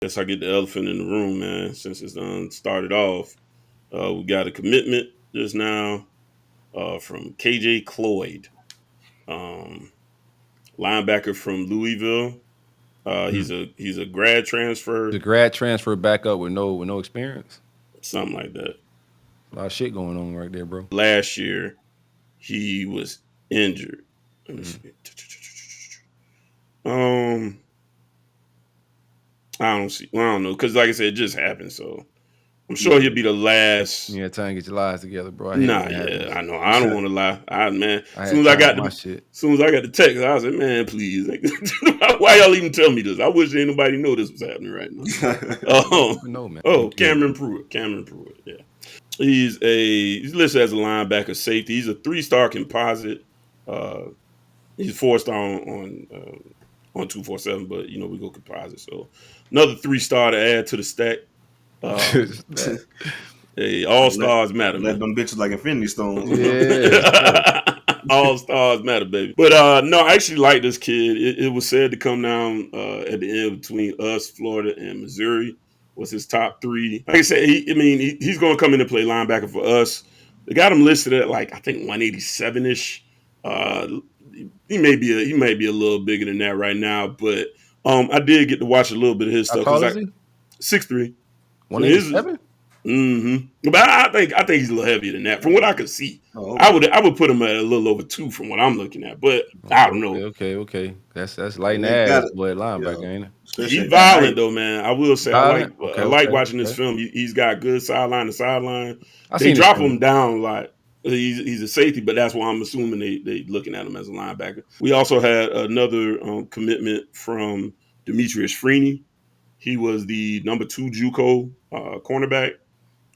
Guess I get the elephant in the room, man. Since it's started off, we got a commitment just now from KJ Cloyd, um, linebacker from Louisville. He's a grad transfer, The grad transfer back up with no experience. something like that. A lot of shit going on right there, bro. Last year he was injured. Let me see. I don't see. Well, I don't know because, like I said, it just happened. So I'm sure he'll be the last. Yeah, time to get your lives together, bro. I hate Nah, when it yeah, happens. I know. I don't want to lie. Man, I as soon had as I time got with my shit. the text, I was like, man, please, like, why y'all even tell me this? I wish anybody know this was happening right now. No, man. Cameron Pruitt. Yeah, he's listed as a linebacker safety. He's a 3-star composite. Uh, he's 4-star on 247, but we go composite. So another 3-star to add to the stack. Hey, all stars matter, Let man. them bitches like Infinity Stones. Yeah. All stars matter, baby. But no, I actually like this kid. It was said to come down at the end between us, Florida, and Missouri. Was his top 3? Like I said, he's going to come in and play linebacker for us. They got him listed at like I think 187 ish. He may be a little bigger than that right now, but I did get to watch a little bit of his How stuff tall because is he? 6'3". So his 187? But I think he's a little heavier than that. From what I could see, Oh, okay. I would put him at a little over 2 from what I'm looking at. But I don't know. Okay. That's lighting They got ass, it. but Yeah. linebacker, ain't it? Especially He's at that height. violent though, man. I will say Violent? I like watching this Okay. film. He's got good sideline to sideline. I They seen this drop film. him down a lot. He's a safety, but that's why I'm assuming they looking at him as a linebacker. We also had another commitment from Demetrius Freeney. He was the number 2 JUCO cornerback.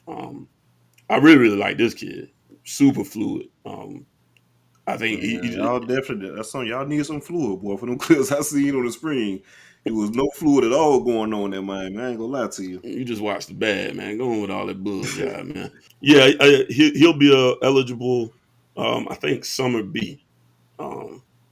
Um, I really like this kid. Super fluid. I think Man, y'all definitely that's something y'all need some fluid, boy. For them clips I seen on the screen, it was no fluid at all going on in Miami. I ain't gonna lie to you. you just watch the bad, man. Go on with all that bull job, man. Yeah, he'll be eligible. I think summer B.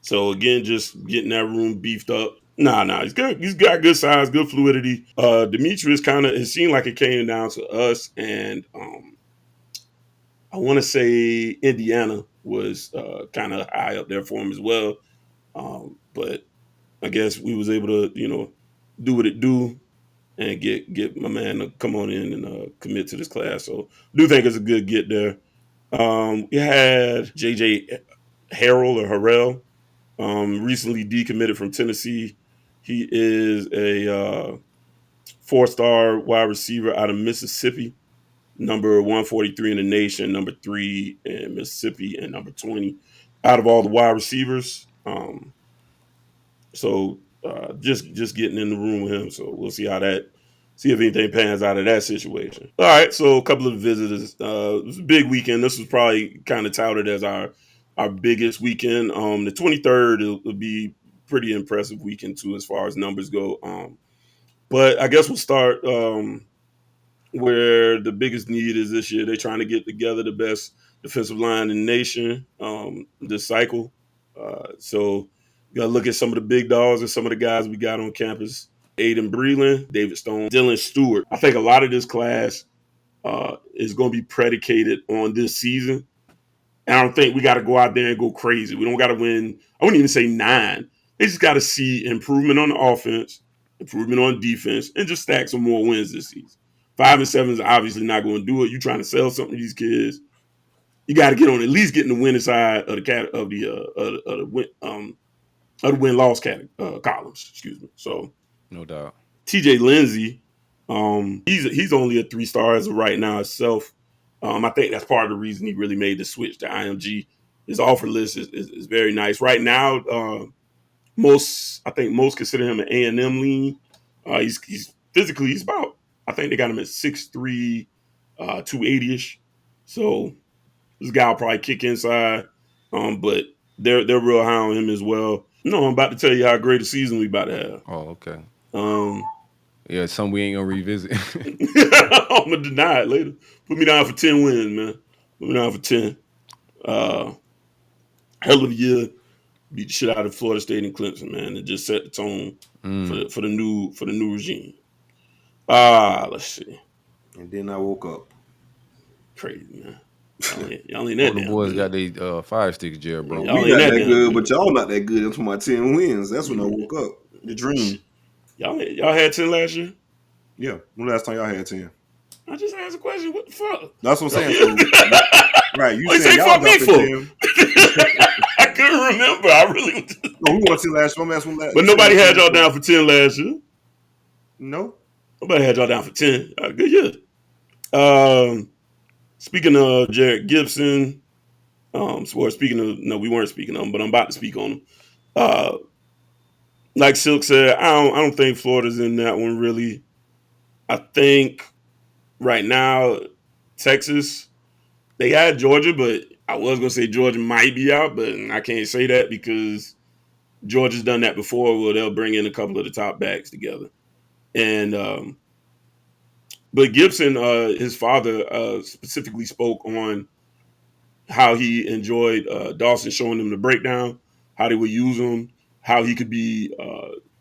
So again, just getting that room beefed up. Nah, he's good. He's got good size, good fluidity. Demetrius it seemed like it came down to us, and I want to say Indiana was kind of high up there for him as well. But I guess we was able to, do what it do and get my man to come on in and commit to this class. So do think it's a good get there. We had JJ Harrell or Harrell, recently decommitted from Tennessee. He is a 4-star wide receiver out of Mississippi, number 143 in the nation, number 3 in Mississippi, and number 20 out of all the wide receivers. So just getting in the room with him. So we'll see if anything pans out of that situation. All right, so a couple of visitors. It was a big weekend. This was probably kind of touted as our biggest weekend. The 23rd will be pretty impressive weekend too as far as numbers go. But I guess we'll start where the biggest need is this year. They're trying to get together the best defensive line in the nation this cycle. So you got to look at some of the big dogs and some of the guys we got on campus. Aiden Breland, David Stone, Dylan Stewart. I think a lot of this class is going to be predicated on this season. And I don't think we got to go out there and go crazy. We don't got to win. I wouldn't even say 9. They just got to see improvement on the offense, improvement on defense, and just stack some more wins this season. 5 and 7 is obviously not going to do it. You're trying to sell something to these kids. You got to get on at least getting the winning side of the win loss columns. Excuse me. So No doubt. TJ Lindsey, he's only a 3-star as of right now himself. I think that's part of the reason he really made the switch to IMG. His offer list is very nice right now. I think most consider him an A&M lean. He's physically he's about, I think they got him at 6'3", 280ish. So this guy will probably kick inside. But they're real high on him as well. No, I'm about to tell you how great a season we about to have. Oh, okay. Um, Yeah, some we ain't gonna revisit. I'm gonna deny it later. Put me down for 10 wins, man. Put me down for 10. Hell of a year. Beat the shit out of Florida State and Clemson, man. It just set the tone for the new regime. Let's see. And then I woke up. Crazy, man. Y'all ain't All that the damn boys good. got their fire sticks jailbroke. Y'all We ain't not that that damn good, good. but y'all not that good until my 10 wins. That's when I woke up. The dream. Y'all had 10 last year? Yeah. When last time y'all had 10? I just asked a question. What the fuck? That's what I'm saying. So, right, you What you saying say y'all fuck me dropped the for? 10. I couldn't remember. I really. No, we won 10 last year. I'm asking that. But You saying nobody had 10. y'all So, down for 10 last year. no? Nobody had y'all down for 10. Good year. Speaking of Jared Gibson, speaking of, no, we weren't speaking of him, but I'm about to speak on him. Like Silk said, I don't think Florida's in that one really. I think right now, Texas, they had Georgia, but I was gonna say Georgia might be out, but I can't say that because Georgia's done that before where they'll bring in a couple of the top backs together. And but Gibson, his father specifically spoke on how he enjoyed Dawson showing him the breakdown, how they would use him, how he could be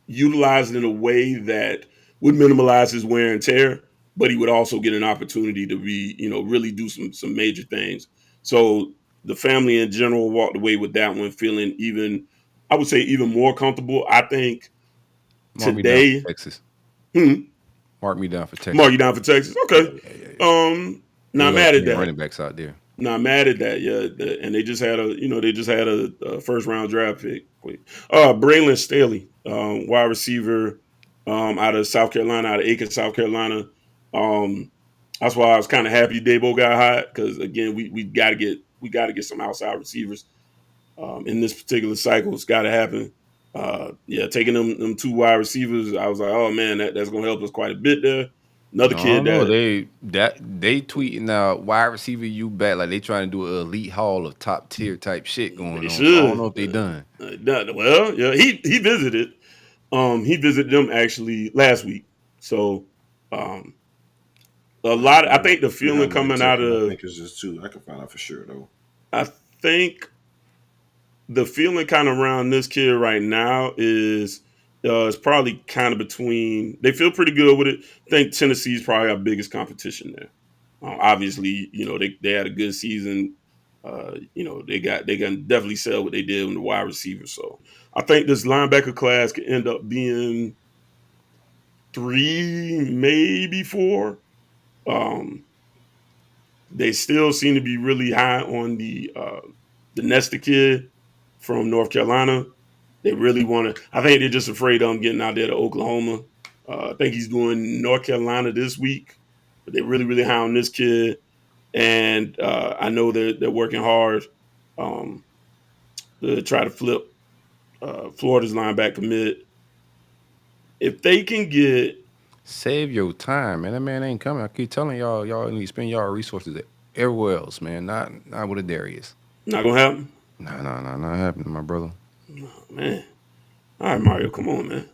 utilized in a way that would minimize his wear and tear, but he would also get an opportunity to be, really do some major things. So the family in general walked away with that one feeling even, I would say, even more comfortable. I think Mark me down for today, Texas. hmm, Mark me down for Texas. Mark, you down for Texas? Yeah, Okay. yeah, yeah, yeah. They Not love mad at playing that. running backs out there. Not mad at that, yeah. And they just had a first round draft pick. Braylon Staley, wide receiver, out of South Carolina, out of Aiken, South Carolina. Um, that's why I was kind of happy Dabo got hot because again, we got to get some outside receivers in this particular cycle. It's got to happen. Taking them two wide receivers, I was like, oh man, that's gonna help us quite a bit there. Another I kid don't know. that They tweeting out wide receiver you back like they trying to do an elite haul of top tier type shit going they on. So I don't know should. if they done. Well, yeah, he visited. He visited them actually last week. So, um, I think the You feeling have my coming text, out and I of, think it's just 2. I can find out for sure, though. I think the feeling kind of around this kid right now is it's probably kind of between. They feel pretty good with it. I think Tennessee's probably our biggest competition there. Obviously, they had a good season. They can definitely sell what they did with the wide receiver. So I think this linebacker class could end up being 3, maybe 4. Um, they still seem to be really high on the Nesta kid from North Carolina. They really want to. I think they're just afraid of him getting out there to Oklahoma. I think he's doing North Carolina this week, but they're really, really high on this kid. And I know they're working hard um, to try to flip Florida's linebacker mid. If they can get, Save your time, man. That man ain't coming. I keep telling y'all need to spend y'all resources everywhere else, man. Not with a Darius. not gonna happen. Nah, not happening, my brother. Oh, man, all right, Mario, come on, man,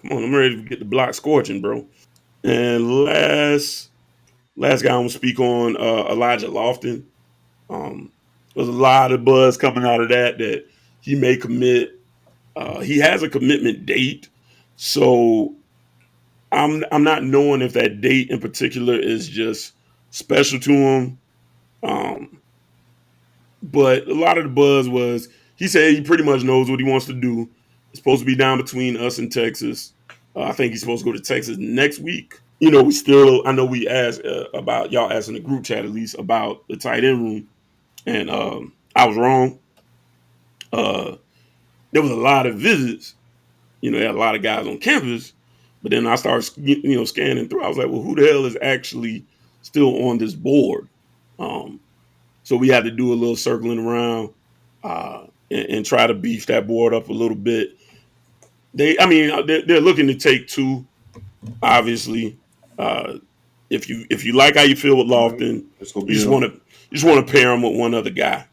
come on. I'm ready to get the block scorching, bro. And last guy I'm gonna speak on, Elijah Lofton. There's a lot of buzz coming out of that he may commit. He has a commitment date, so I'm not knowing if that date in particular is just special to him. Um, but a lot of the buzz was he said he pretty much knows what he wants to do. It's supposed to be down between us and Texas. I think he's supposed to go to Texas next week. I know we asked about y'all asking the group chat at least about the tight end room, and I was wrong. Uh, there was a lot of visits. They had a lot of guys on campus, but then I started, scanning through. I was like, well, who the hell is actually still on this board? Um, so we had to do a little circling around and try to beef that board up a little bit. They're looking to take 2, obviously. Uh, if you like how you feel with All right. Lofton, Let's go you be just them. want to pair him with one other guy.